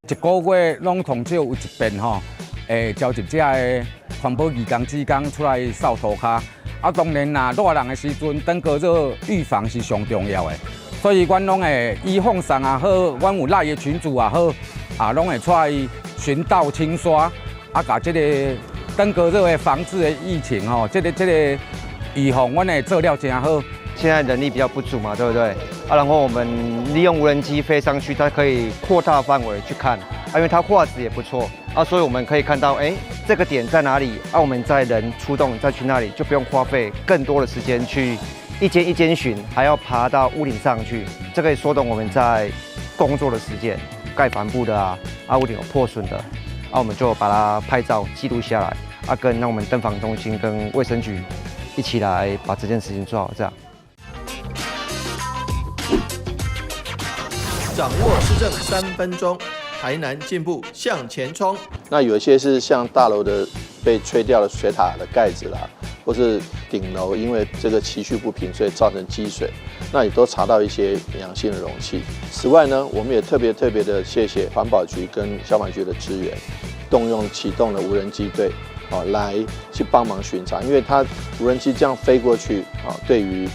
一个月拢同少有一遍吼，召集这个环保义工职工出来扫涂骹。啊，当然啦，热人的时阵，登革热预防是上重要的，所以阮拢会以放送也好，阮有赖的群组也好，啊，拢会出来巡道清刷，啊，把这个登革热的防治的疫情吼，这个预防，阮会做了真好。现在人力比较不足嘛，对不对？啊，然后我们利用无人机飞上去，它可以扩大范围去看，啊，因为它画质也不错，啊，所以我们可以看到，这个点在哪里？啊，我们再人出动再去那里，就不用花费更多的时间去一间一间巡，还要爬到屋顶上去，这可以缩短我们在工作的时间。盖帆布的啊，屋顶有破损的，啊，我们就把它拍照记录下来，啊，跟我们登访中心跟卫生局一起来把这件事情做好，这样。掌握市政3分钟，台南进步向前冲。那有一些是像大楼的被吹掉的水塔的盖子啦，或是顶楼因为这个期序不平，所以造成积水，那也都查到一些营养性的容器。此外呢，我们也特别的谢谢环保局跟消防局的支援，启动了无人机队，来去帮忙巡查，因为它无人机这样飞过去，对于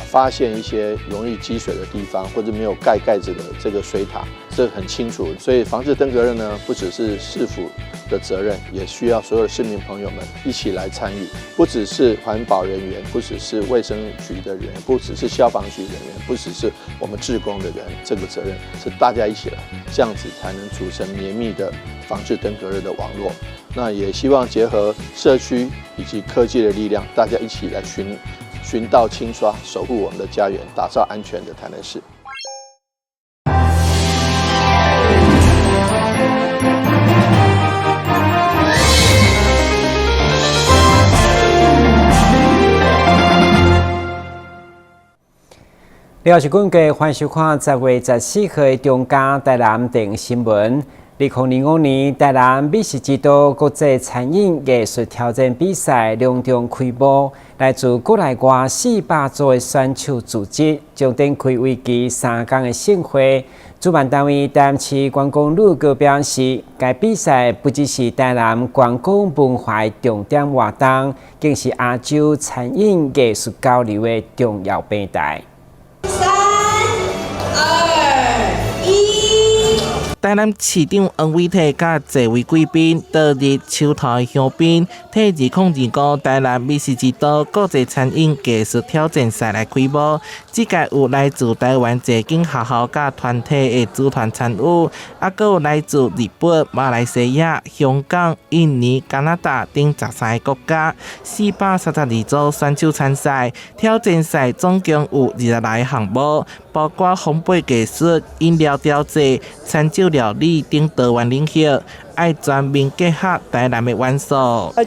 发现一些容易积水的地方，或者没有盖子的这个水塔，这很清楚。所以防治登革热呢，不只是市府的责任，也需要所有的市民朋友们一起来参与。不只是环保人员，不只是卫生局的人员，不只是消防局人员，不只是我们志工的人，这个责任是大家一起来，这样子才能组成绵密的防治登革热的网络。那也希望结合社区以及科技的力量，大家一起来巡道清刷，守护我们的家园，打造安全的台南市。了是阮家欢迎收看10月14号的中嘉台南电新闻。2005年台南美食之都国际餐饮艺术挑战比赛隆重开幕，来自国内外400组的选手组织，将展开为期3天的盛会。主办单位台南市观光旅局表示，该比赛不只是台南观光文化的重点活动，更是亚洲餐饮艺术交流的重要平台。台南市长王伟体甲侪位贵宾到日秋头的香槟，替2025台南美食之都国际餐饮艺术挑战赛来开幕。这届有来自台湾侪间学校甲团体的组团参与，还有来自日本、马来西亚、香港、印尼、加拿大等13个国家432组选手参赛。挑战赛总共有20来项目，包括烘焙技术、饮料调制、餐酒料理等多元领域，爱全面结合台南的元素。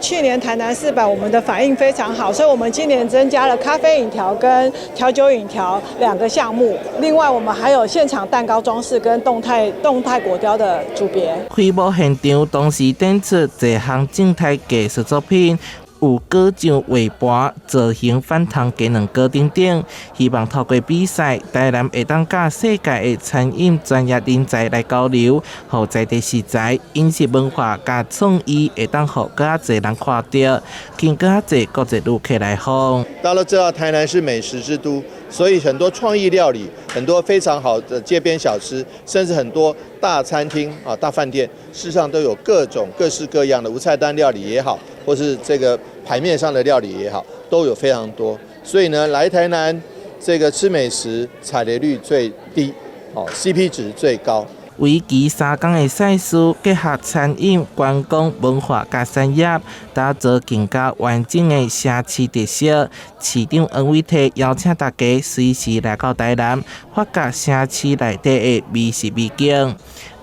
去年台南市版我们的反应非常好，所以我们今年增加了咖啡饮调跟调酒饮调2个项目。另外，我们还有现场蛋糕装饰跟动态果雕的组别。开幕现场同时展出多项静态艺术作品。有果酱画盘、造型反糖鸡卵糕等等，希望透过比赛，台南会当甲世界的餐饮专业人才来交流，互在地食材、饮食文化甲创意会当互更加侪人看到，更加侪国际旅客来访。大家都知道台南是美食之都，所以很多创意料理、很多非常好的街边小吃，甚至很多大餐厅大饭店，事实上都有各式各样的无菜单料理也好，或是这个牌面上的料理也好，都有非常多。所以呢，来台南这个吃美食，踩雷率最低，CP 值最高。为期3天的赛事，结合餐饮、观光、文化甲产业，打造更加完整的城市特色。市长王伟体邀请大家随时来到台南，发掘城市内底的美食美景。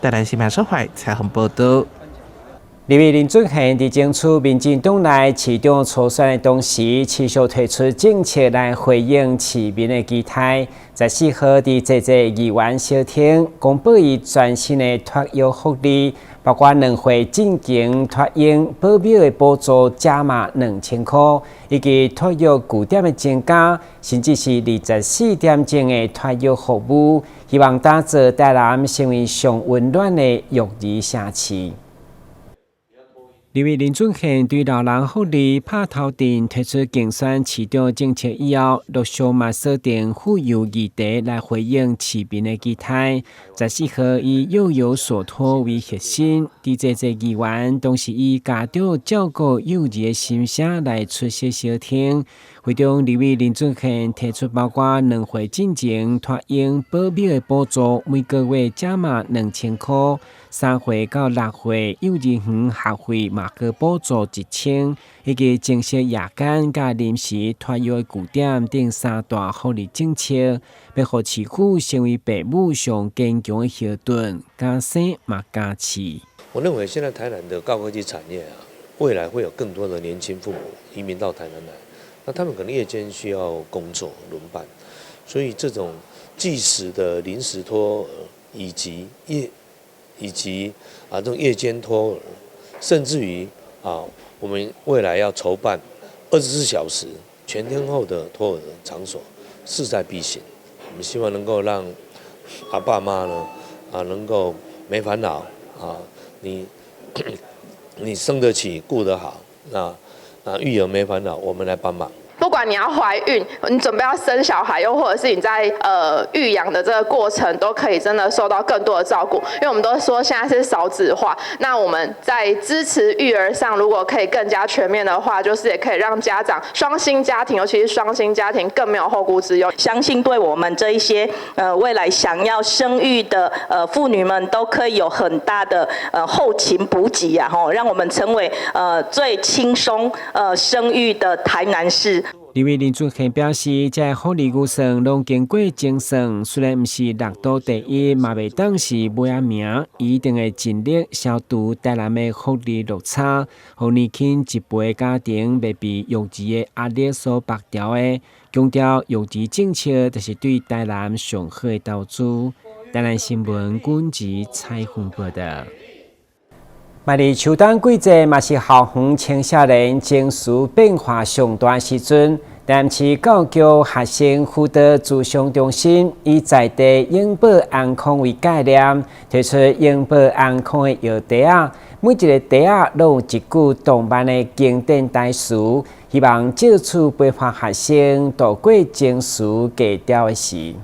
台南新闻社会采访报道。立委林俊宪伫争取民进党内市长初选的同时，持续推出政策来回应市民的期待。14号伫议员小厅公布伊全新的托育福利，包括两会进行托婴保姆的补助加码2000块，以及托育据点的增加，甚至是24点钟的托育服务，希望打造台南成为上温暖的育儿城市。立委林俊宪对老人福利拍头阵推出竞选市长政策以后，陆续嘛锁定妇幼议题来回应市民的期待。14号以幼有所托为核心，伫这些议员同时以家长照顾幼儿的心声来出席小听。会中立委林俊宪提出包括两会进前托婴保姆的补助，每个月加码2000块；3岁到6岁幼儿园学费嘛个补助1000，以及正式夜间甲临时托育据点等3大福利政策，要互市区成为父母上坚强的后盾，加生嘛加持。我认为现在台南的高科技产业未来会有更多的年轻父母移民到台南来。那他们可能夜间需要工作轮班，所以这种即时的临时托儿，以及这种夜间托儿，甚至于我们未来要筹办24小时全天候的托儿场所，势在必行。我们希望能够让爸妈呢能够没烦恼你生得起顾得好，那育儿没烦恼，我们来帮忙。不管你要怀孕，你准备要生小孩，又或者是你在育养的这个过程，都可以真的受到更多的照顾。因为我们都说现在是少子化，那我们在支持育儿上，如果可以更加全面的话，就是也可以让家长双薪家庭，尤其是双薪家庭更没有后顾之忧。相信对我们这一些未来想要生育的妇女们，都可以有很大的后勤补给啊，让我们成为最轻松生育的台南市。立委林俊宪表示，这福利预算拢经过精算，虽然不是6都第一，嘛袂当是尾仔名，一定会尽力消除台南的福利落差，互年轻一辈家庭袂被育儿的压力所绑条的。强调育儿政策就是对台南上好的投资。台南新闻管制采访报道。卖伫秋冬季节，嘛是校园青少年情绪变化上大时阵。台南市教育局学生辅导咨询中心以在地永保安康为概念，推出永保安康的药袋仔，每一个袋仔都有一句动漫的经典台词，希望借此陪伴学生度过情绪低调的时。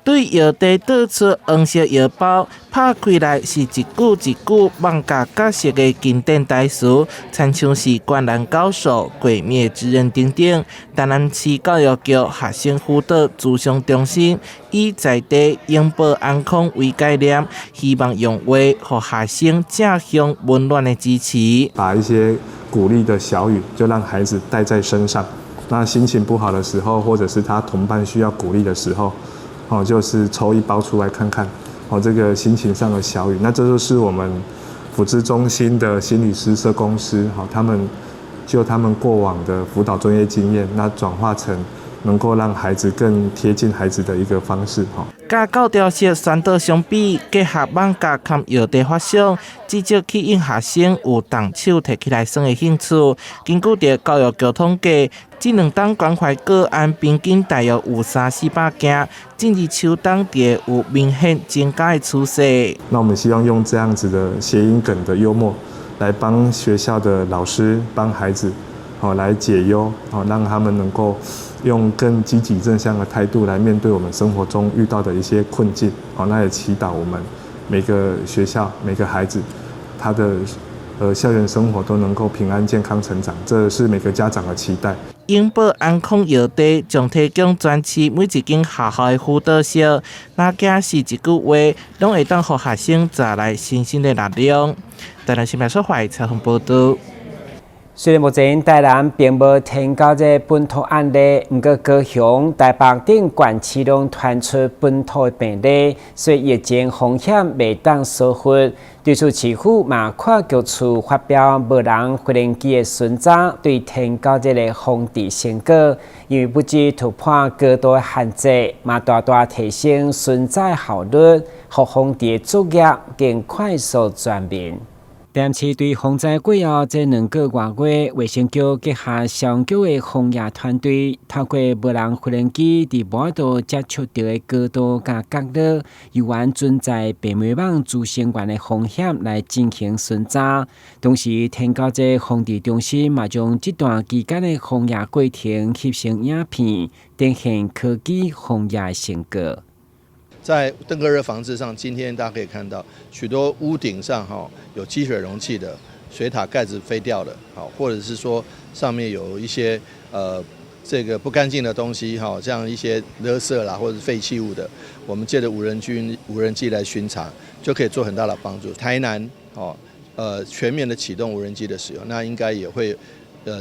对药袋倒出黄色药包，拍开来是一句一句放假角色的经典台词，参像是《灌篮高手》《鬼灭之刃》等等。台南市教育局学生辅导咨询中心以在地永保安康为概念，希望用话和学生正向温暖的支持，把一些鼓励的小语就让孩子带在身上。那心情不好的时候，或者是他同伴需要鼓励的时候。就是抽一包出来看看，这个心情上的小语。那这就是我们辅咨中心的心理师、社工师，他们就他们过往的辅导专业经验，那转化成能够让孩子更贴近孩子的一个方式。甲教条式宣导相比，结合放假和药袋发想，至少吸引学生有动手摕起来耍的兴趣。根据着教育局统计，这2档关怀个案平均大约有300-400件，近日秋冬也有明显增加的趋势。那我们希望用这样子的谐音梗的幽默，来帮学校的老师、帮孩子，来解忧，让他们能够用更积极正向的态度来面对我们生活中遇到的一些困境。那也祈祷我们每个学校、每个孩子，他的校园生活都能够平安健康成长，这是每个家长的期待。永保安康药袋将提供全市每一间学校的辅导室，哪怕是一句话，拢会当予学生带来新鲜的力量。台南新闻所采访报道。虽然目前台南并无提高这本土案例，不过高雄、台北等县市拢传出本土病例，所以疫情风险未当疏忽。对此，市府嘛跨局处发表无人无人机的巡查，对提高这个防治成果，因为不止突破高度限制，嘛大大提升巡查效率，和防治作业更快速全面。台市对防灾过后这2个多月，卫生局结合消防局的防疫团队，透过无人无人机伫无度接触到的高度甲角落，有关存在白媒网滋生源的风险来进行巡查。同时，天高这防治中心嘛将这段期间的防疫过程翕成影片，展现科技防疫成果。在登革热防治上，今天大家可以看到许多屋顶上有积水容器的水塔盖子飞掉的，或者是说上面有一些这个不干净的东西，像一些垃圾啦或者是废弃物的，我们借着无人机来巡查，就可以做很大的帮助。台南全面的启动无人机的使用，那应该也会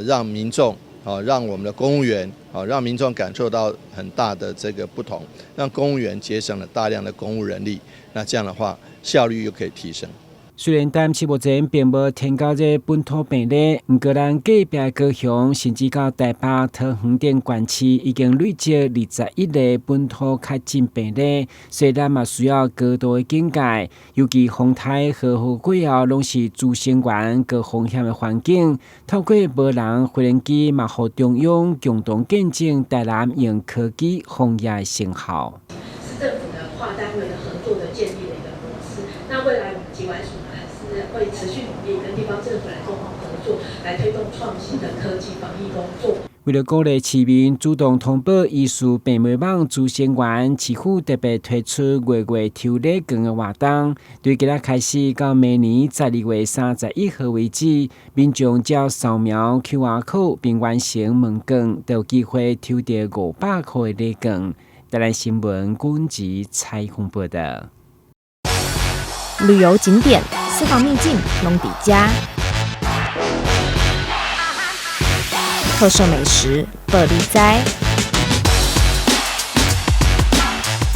让民众。让我们的公务员，让民众感受到很大的这个不同，让公务员节省了大量的公务人力，那这样的话效率又可以提升。虽然台市目前并无提高这本土病例，不过咱隔壁高雄甚至到台北、桃园等县市已经累积21例本土确诊病例，所以咱嘛需要高度的警戒，尤其风台呵护过后，拢是滋生源高风险的环境。透过无人无人机，嘛和中央共同见证台南用科技防疫成效。市政府的跨单位的合作的建立的一个模式。那未来我们疾管署会持续努力跟地方政府来共同合作，来推动创新的科技防疫工作。为了鼓励市民主动通报疑似病媒网滋生源，市府特别推出月抽礼券的活动。对今仔开始到明年12月31号为止，民众只要扫描 QR code 并完成问卷，就有机会抽到500块的礼券。台南新闻军集采访报道。旅游景点、私房秘境拢底家，特色美食乐力哉，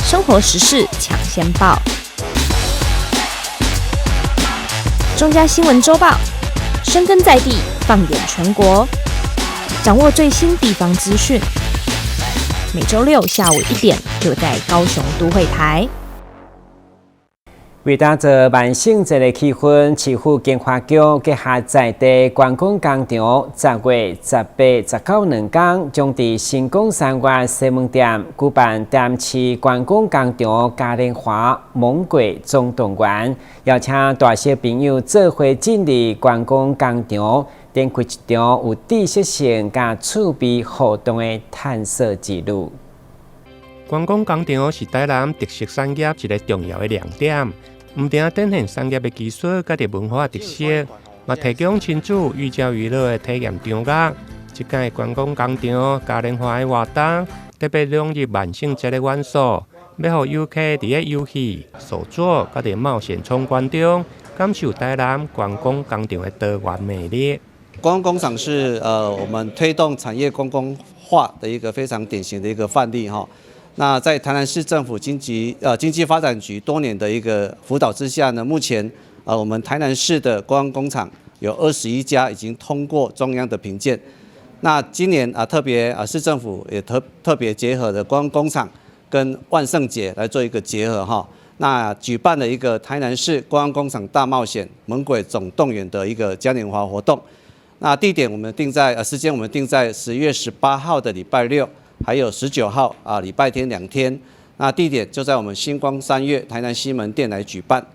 生活时事抢先报，中嘉新闻周报，深耕在地，放眼全国，掌握最新地方资讯。每周6下午1点，就在高雄都会台。为打造万圣节的气氛，市府经发局结合在地观光工厂，10月18、19两天，将伫新港3月西门店举办台市观光工厂嘉年华猛鬼总动员，邀请大小朋友做伙进入观光工厂，展开一场有知识性加趣味互动的探索之旅。观光工厂是台南特色产业一个重要的亮点，唔仅展现产业的技术甲啲文化特色，嘛提供亲子寓教于乐的体验场合。即届观光工厂嘉年华的活动，特别融入万圣节的元素，要互游客伫个游戏、手作甲啲冒险闯关中，感受台南观光工厂的多元魅力。观光工厂是我们推动产业观光化的一个非常典型的一个范例哈。那在台南市政府经济发展局多年的一个辅导之下呢，目前我们台南市的观光工厂有21家已经通过中央的评鉴。那今年特别市政府也特别结合了观光工厂跟万圣节来做一个结合哈。那举办了一个台南市观光工厂大冒险猛鬼总动员的一个嘉年华活动。那地点我们定在时间我们定在10月18号的礼拜六。还有19号礼拜天2天，那地点就在我们星光3月台南西门店来举办。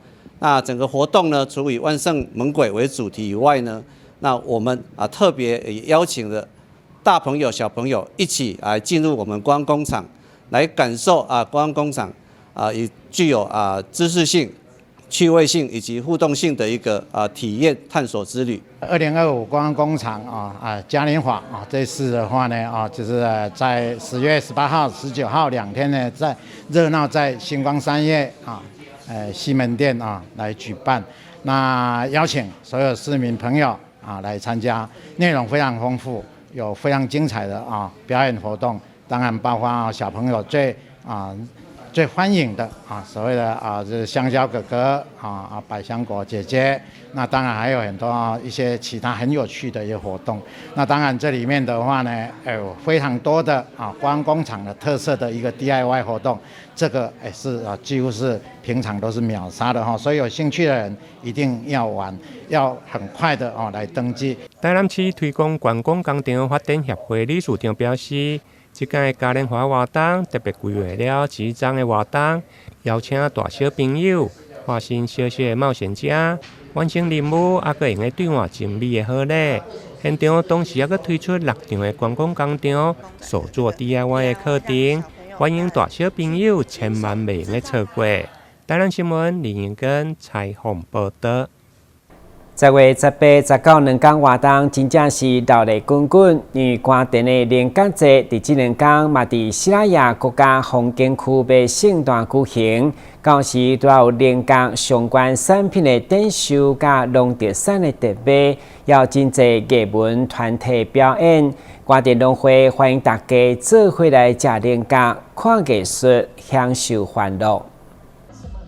那整个活动呢，除以万圣猛鬼为主题以外呢，那我们特别邀请了大朋友小朋友一起来进入我们观光工厂，来感受观光工厂也具有知识性、趣味性以及互动性的一个体验探索之旅。2025观光工厂嘉年华这次的话呢就是在10月18号、19号2天呢，在热闹在星光3月西门店来举办。那邀请所有市民朋友来参加，内容非常丰富，有非常精彩的表演活动，当然包括小朋友最欢迎的所谓的就是香蕉哥哥百香果姐姐，那当然还有很多一些其他很有趣的一些活动。那当然这里面的话呢，有非常多的观光工厂的特色的一个 DIY 活动，这个是几乎是平常都是秒杀的所以有兴趣的人一定要玩，要很快的来登记。台南市推广观光工厂发展协会理事长表示，这届嘉年华活动特别规划了2场的活动，邀请大小朋友化身小小的冒险家，完成任务，还佫用个兑换精美的好礼。现场同时还佫推出6场的观光工厂手作 DIY 的课程，欢迎大小朋友千万袂用个错过。台南新闻林彦根采访报道。10月18、19两天活动真正是热闹滚滚，因为关电的连假节伫这2天嘛伫西拉雅国家风景区要盛大举行，到时都有连假相关产品的展售，甲农特产的特卖，也有真侪艺文团体表演。关电农会欢迎大家做伙来食连假，看艺术，享受欢乐。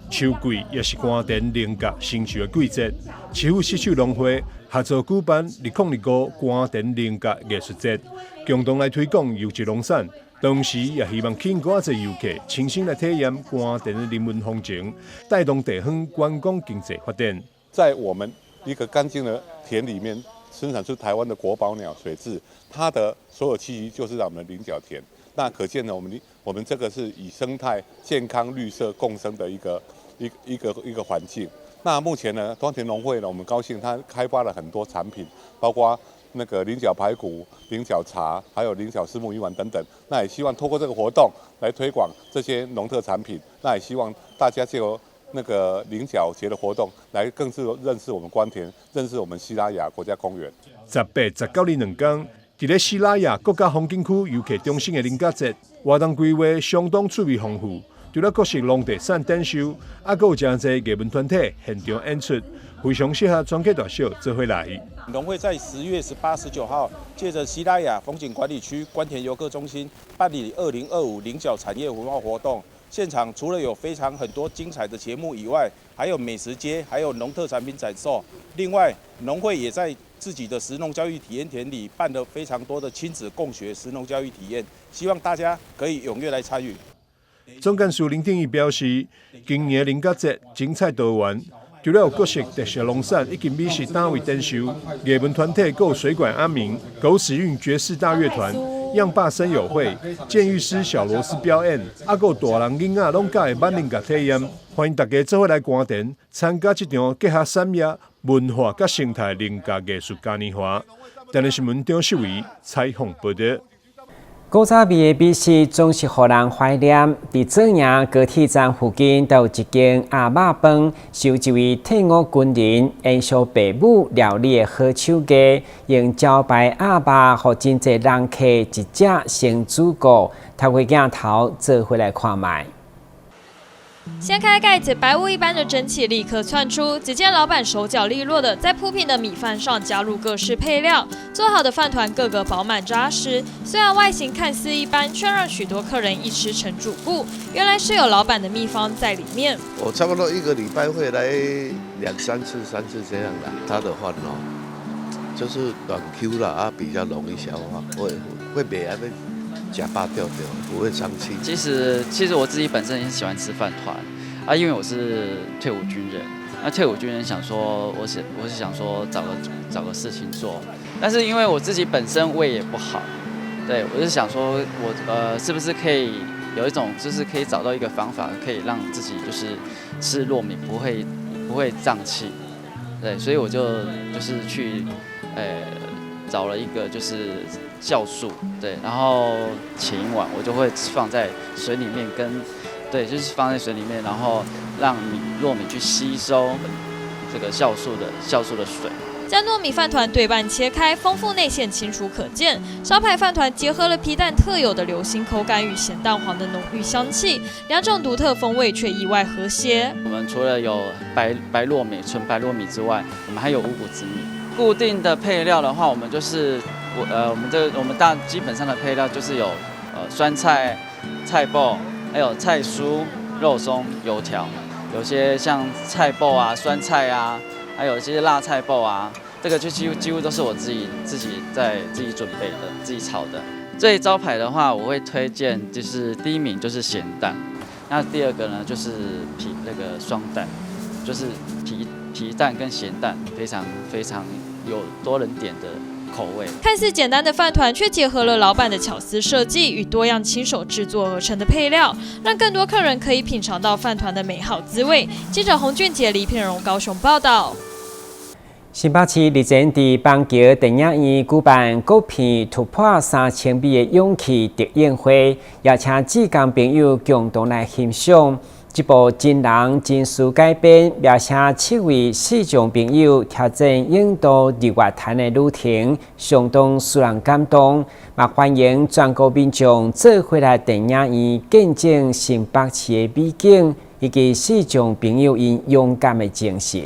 秋季也是关电连假成熟的季节，市府丝绸农会合作举办2025关电连假艺术节，共同来推广优质农产，同时也希望吸引更多游客亲身来体验关电的人文风情，带动地方观光经济发展。在我们一个干净的田里面生产出台湾的国宝鸟水蛭，它的所有栖息就是在我们的菱角田。那可见呢，我们这个是以生态、健康、绿色共生的一个环境。那目前呢，端田农会呢，我们高兴它开发了很多产品，包括那个菱角排骨、菱角茶，还有菱角虱目鱼丸等等。那也希望透过这个活动来推广这些农特产品。那也希望大家借由那个菱角节的活动，来更是认识我们关田，认识我们西拉雅国家公园。18、19日2天。伫咧西拉雅国家风景区游客中心的连假节，活动规划相当趣味丰富，除了各式农特产展售，还有真侪艺文团体现场演出，非常适合全家大小做伙来。农会在10月18、19号，借着西拉雅风景管理区关田游客中心办理2025菱角产业文化活动。现场除了有很多精彩的节目以外，还有美食街，还有农特产品展售。另外，农会也在自己的食农教育体验田里办了非常多的亲子共学食农教育体验，希望大家可以踊跃来参与。总干事林定义表示，今年连假节精彩多元，除了有各式特色农产以及美食单位展售，艺文团体有水管阿明、狗屎运爵士大乐团、样霸声友会、监狱师小螺丝表演，还有大人囡仔拢介的万人甲体验。欢迎大家做伙来关田参加这场结合产业、文化甲生态连假艺术嘉年华。台南新闻张秀维采访报道。古早味的美食总是让人怀念。伫正阳高铁站附近，都有一间阿嬷饭，是由一位退伍军人延续爸母料理的好手艺，用招牌阿嬷，互真侪人客一只先煮过，透过镜头做回来看卖。掀开盖子，白雾一般的蒸汽立刻窜出。只见老板手脚利落的在铺平的米饭上加入各式配料，做好的饭团个个饱满扎实。虽然外形看似一般，却让许多客人一吃成主顾。原来是有老板的秘方在里面。我差不多1个礼拜会来2、3次这样的。它的饭就是软 Q 啦，比较容易消化，会比那个假巴掉，不会伤气。其实我自己本身也喜欢吃饭团啊，因为我是退伍军人。那退伍军人想说，我是想说找个事情做，但是因为我自己本身胃也不好，对我就想说我是不是可以有一种就是可以找到一个方法，可以让自己就是吃糯米不会胀气，对，所以我就是去找了一个就是酵素，对，然后前一晚我就会放在水里面对，就是放在水里面，然后让糯米去吸收这个酵素的水。将糯米饭团对半切开，丰富内馅清楚可见。烧排饭团结合了皮蛋特有的流心口感与咸蛋黄的浓郁香气，两种独特风味却意外和谐。我们除了有白糯米、纯白糯米之外，我们还有五谷紫米。固定的配料的话，我们就是我们基本上的配料就是有酸菜、菜脯，还有菜酥、肉松、油条。有些像菜脯啊、酸菜啊，还有一些辣菜脯啊，这个就几乎都是我自己准备的、自己炒的。最招牌的话，我会推荐就是第一名就是咸蛋，那第二个呢就是那个双蛋，就是皮蛋跟咸蛋非常有多人点的口味。看似简单的饭团，却结合了老板的巧思设计与多样亲手制作而成的配料，让更多客人可以品尝到饭团的美好滋味。记者洪俊杰、李品荣高雄报道。新北市日前伫邦桥电影院举办国片突破3000米的勇气特映会，邀请志工朋友共同来欣赏。这部真人真事改编，描写7位视障朋友挑战印度日月潭的旅程，相当使人感动。也欢迎全国民众做回来电影院见证新北市的美景，以及视障朋友因勇敢的精神。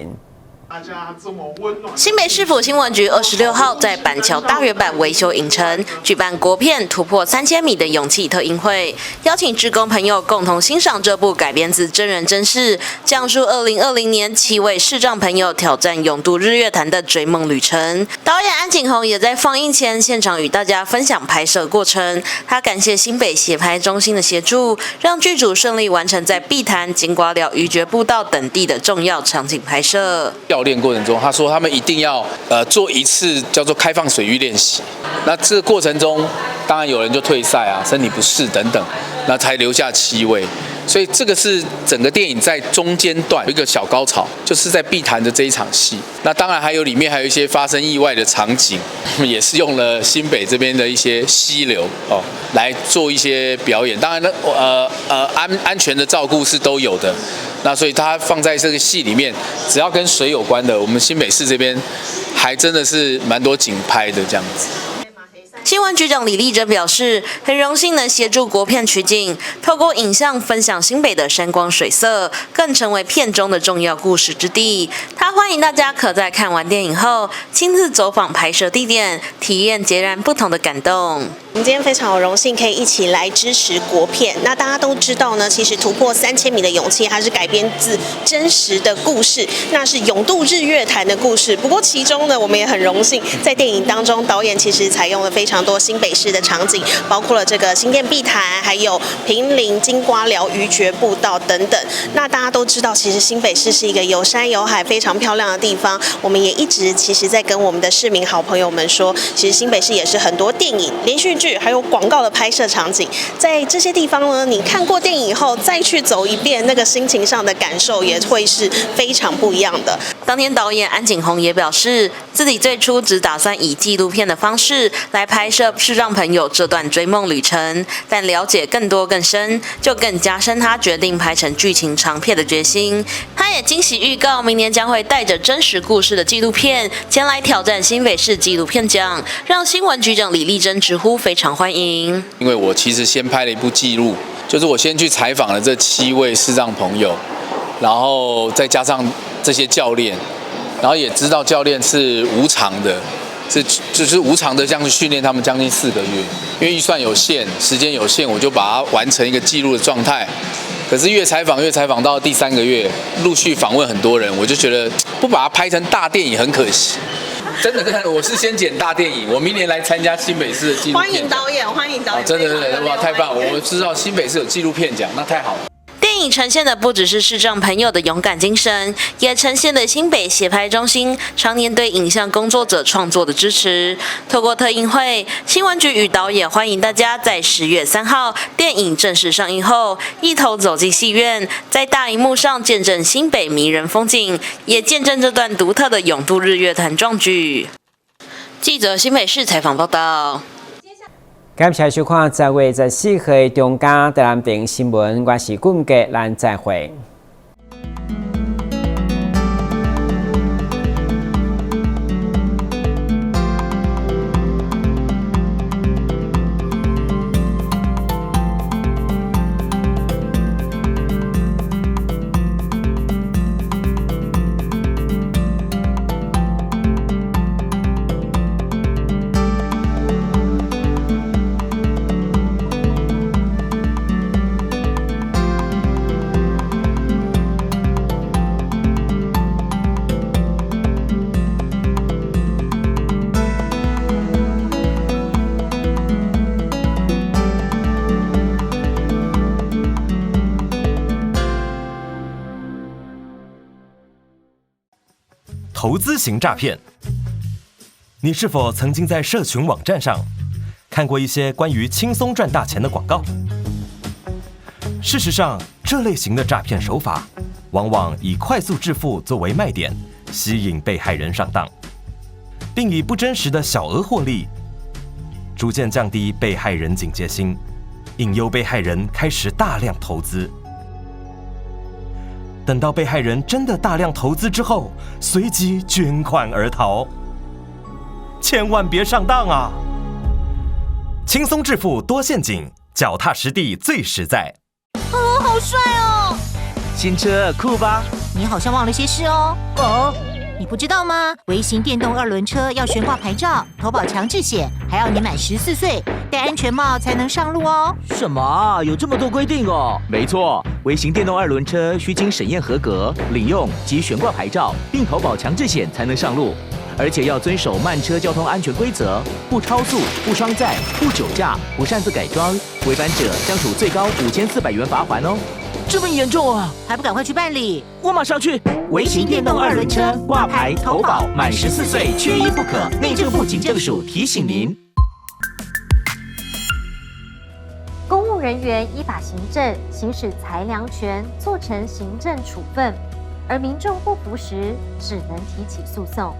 新北市府新闻局26号在板桥大圆板维修影城举办国片突破3000米的勇气特映会，邀请志工朋友共同欣赏这部改编自真人真事，讲述2020年7位视障朋友挑战泳渡日月潭的追梦旅程。导演安景宏也在放映前现场与大家分享拍摄过程，他感谢新北协拍中心的协助，让剧组顺利完成在碧潭、金瓜寮、渔觉步道等地的重要场景拍摄。教练过程中，他说他们一定要做一次叫做开放水域练习。那这个过程中，当然有人就退赛啊，身体不适等等，那才留下7位。所以这个是整个电影在中间段有一个小高潮，就是在碧潭的这一场戏。那当然里面还有一些发生意外的场景，也是用了新北这边的一些溪流来做一些表演。当然呢，安全的照顾是都有的。那所以它放在这个戏里面，只要跟水有关的，我们新北市这边还真的是蛮多景拍的这样子。新闻局长李丽珍表示，很荣幸能协助国片取景，透过影像分享新北的山光水色，更成为片中的重要故事之地。他欢迎大家可在看完电影后，亲自走访拍摄地点，体验截然不同的感动。我们今天非常有荣幸可以一起来支持国片。那大家都知道呢，其实突破3000米的勇气，它是改编自真实的故事，那是泳渡日月潭的故事。不过其中呢，我们也很荣幸，在电影当中，导演其实采用了非常多新北市的场景，包括了这个新店碧潭，还有坪林、金瓜寮、渔觉步道等等。那大家都知道，其实新北市是一个有山有海、非常漂亮的地方。我们也一直其实在跟我们的市民好朋友们说，其实新北市也是很多电影、连续剧还有广告的拍摄场景。在这些地方呢，你看过电影以后再去走一遍，那个心情上的感受也会是非常不一样的。当天导演安景宏也表示，自己最初只打算以纪录片的方式来拍摄视障朋友这段追梦旅程，但了解更多更深，就更加深他决定拍成剧情长片的决心。他也惊喜预告，明年将会带着真实故事的纪录片前来挑战新北市纪录片奖，让新闻局长李丽珍直呼非常欢迎。因为我其实先拍了一部纪录，就是我先去采访了这7位视障朋友，然后再加上这些教练，然后也知道教练是无偿的。就是无偿的这样去训练他们将近4个月，因为预算有限，时间有限，我就把它完成一个记录的状态。可是越采访到第3个月，陆续访问很多人，我就觉得不把它拍成大电影很可惜。真的，我是先剪大电影，我明年来参加新北市的纪录片。欢迎导演，欢迎导演！真的，哇，太棒了！我知道新北市有纪录片奖，那太好了。电影呈现的不只是视障朋友的勇敢精神，也呈现了新北协拍中心常年对影像工作者创作的支持。透过特映会，新闻局与导演欢迎大家在10月3号电影正式上映后，一同走进戏院，在大荧幕上见证新北迷人风景，也见证这段独特的泳渡日月潭壮举。记者新北市采访报道。感谢收看10月14号的中嘉台南电新闻，我是顾杰，咱再会。投资型诈骗。你是否曾经在社群网站上看过一些关于轻松赚大钱的广告？事实上，这类型的诈骗手法往往以快速致富作为卖点，吸引被害人上当，并以不真实的小额获利，逐渐降低被害人警戒心，引诱被害人开始大量投资。等到被害人真的大量投资之后，随即卷款而逃。千万别上当啊！轻松致富多陷阱，脚踏实地最实在。好帅哦！新车酷吧？你好像忘了些事哦。哦，你不知道吗？微型电动2轮车要悬挂牌照、投保强制险，还要你满14岁，戴安全帽才能上路哦。什么啊？有这么多规定哦？没错，微型电动2轮车需经审验合格、领用及悬挂牌照，并投保强制险才能上路。而且要遵守慢车交通安全规则，不超速、不双载、不酒驾、不擅自改装，违反者将处最高5400元罚款哦。这么严重啊？还不赶快去办理！我马上去。微型电动2轮车挂牌投保，满14岁缺一不可。内政部警政署提醒您。公务人员依法行政，行使裁量权，做成行政处分，而民众不服时，只能提起诉讼。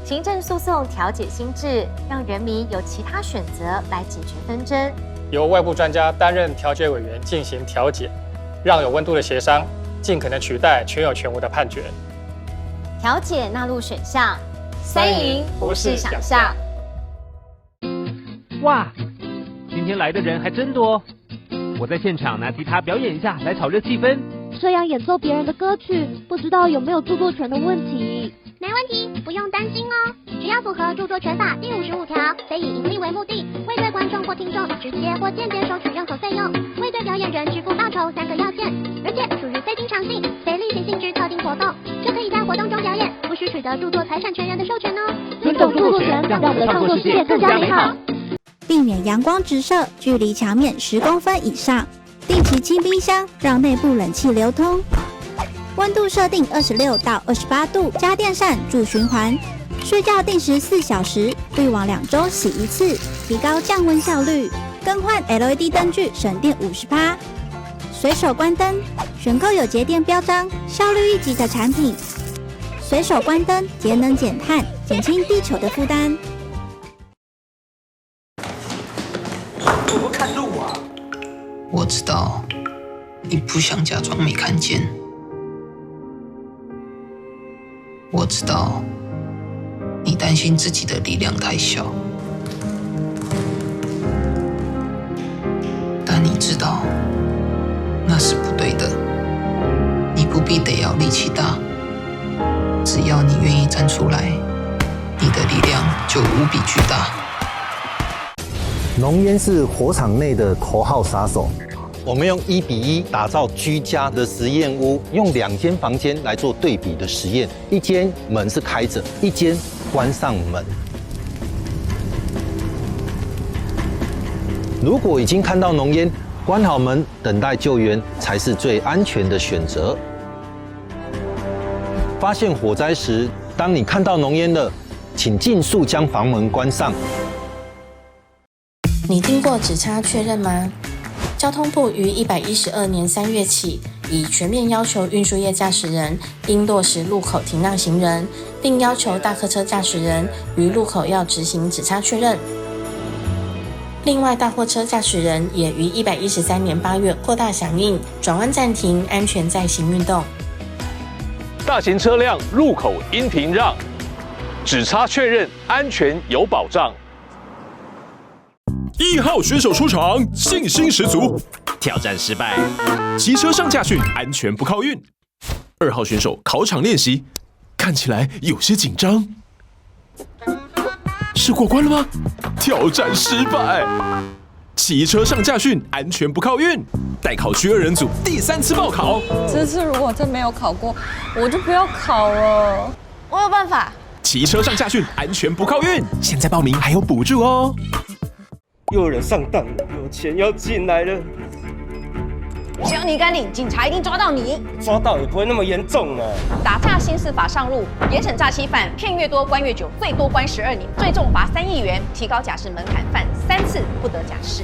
行政诉讼调解新制，让人民有其他选择来解决纷争。由外部专家担任调解委员进行调解，让有温度的协商尽可能取代全有全无的判决。调解纳入选项，3赢不是想象。哇，今天来的人还真多！我在现场拿吉他表演一下，来炒热气氛。这样演奏别人的歌曲，不知道有没有著作权的问题？没问题，不用担心哦。只要符合著作权法第55条，非以盈利为目的，未对观众或听众直接或间接收取任何费用，未对表演人支付报酬3个要件，而且属于非经常性、非例行性质特定活动，就可以在活动中表演，不需取得著作财产权人的授权哦。尊重著作权，让我们的创作世界更加美好。避免阳光直射，距离墙面10公分以上。定期清冰箱，让内部冷气流通。温度设定26到28度，家电扇助循环。睡觉定时4小时，滤网2周洗一次，提高降温效率。更换 LED 灯具，省电50%。随手关灯，选购有节电标章、效率1级的产品。随手关灯，节能减碳，减轻地球的负担。我不看路啊！我知道，你不想假装没看见。我知道，你担心自己的力量太小。但你知道，那是不对的。你不必得要力气大，只要你愿意站出来，你的力量就无比巨大。浓烟是火场内的头号杀手。我们用1:1打造居家的实验屋，用2间房间来做对比的实验，一间门是开着，一间关上门。如果已经看到浓烟，关好门，等待救援才是最安全的选择。发现火灾时，当你看到浓烟了，请尽速将房门关上。你听过只差确认吗？交通部于112年3月起，已全面要求运输业驾驶人应落实路口停让行人，并要求大客车驾驶人于路口要执行只差确认。另外，大货车驾驶人也于113年8月扩大响应转弯暂停、安全再行运动。大型车辆路口应停让，只差确认，安全有保障。1号选手出场，信心十足。挑战失败，骑车上驾训，安全不靠运。2号选手考场练习，看起来有些紧张。是过关了吗？挑战失败。骑车上驾训，安全不靠运。待考区2人组第3次报考。这次如果真没有考过，我就不要考了。我有办法。骑车上驾训，安全不靠运。现在报名还有补助哦。又有人上当了，有钱要进来了。只要你敢领，警察一定抓到你。抓到也不会那么严重呢。打诈新司法上路，严惩诈欺犯，骗越多关越久，最多关12年，最重罚3亿元，提高假释门槛，犯3次不得假释。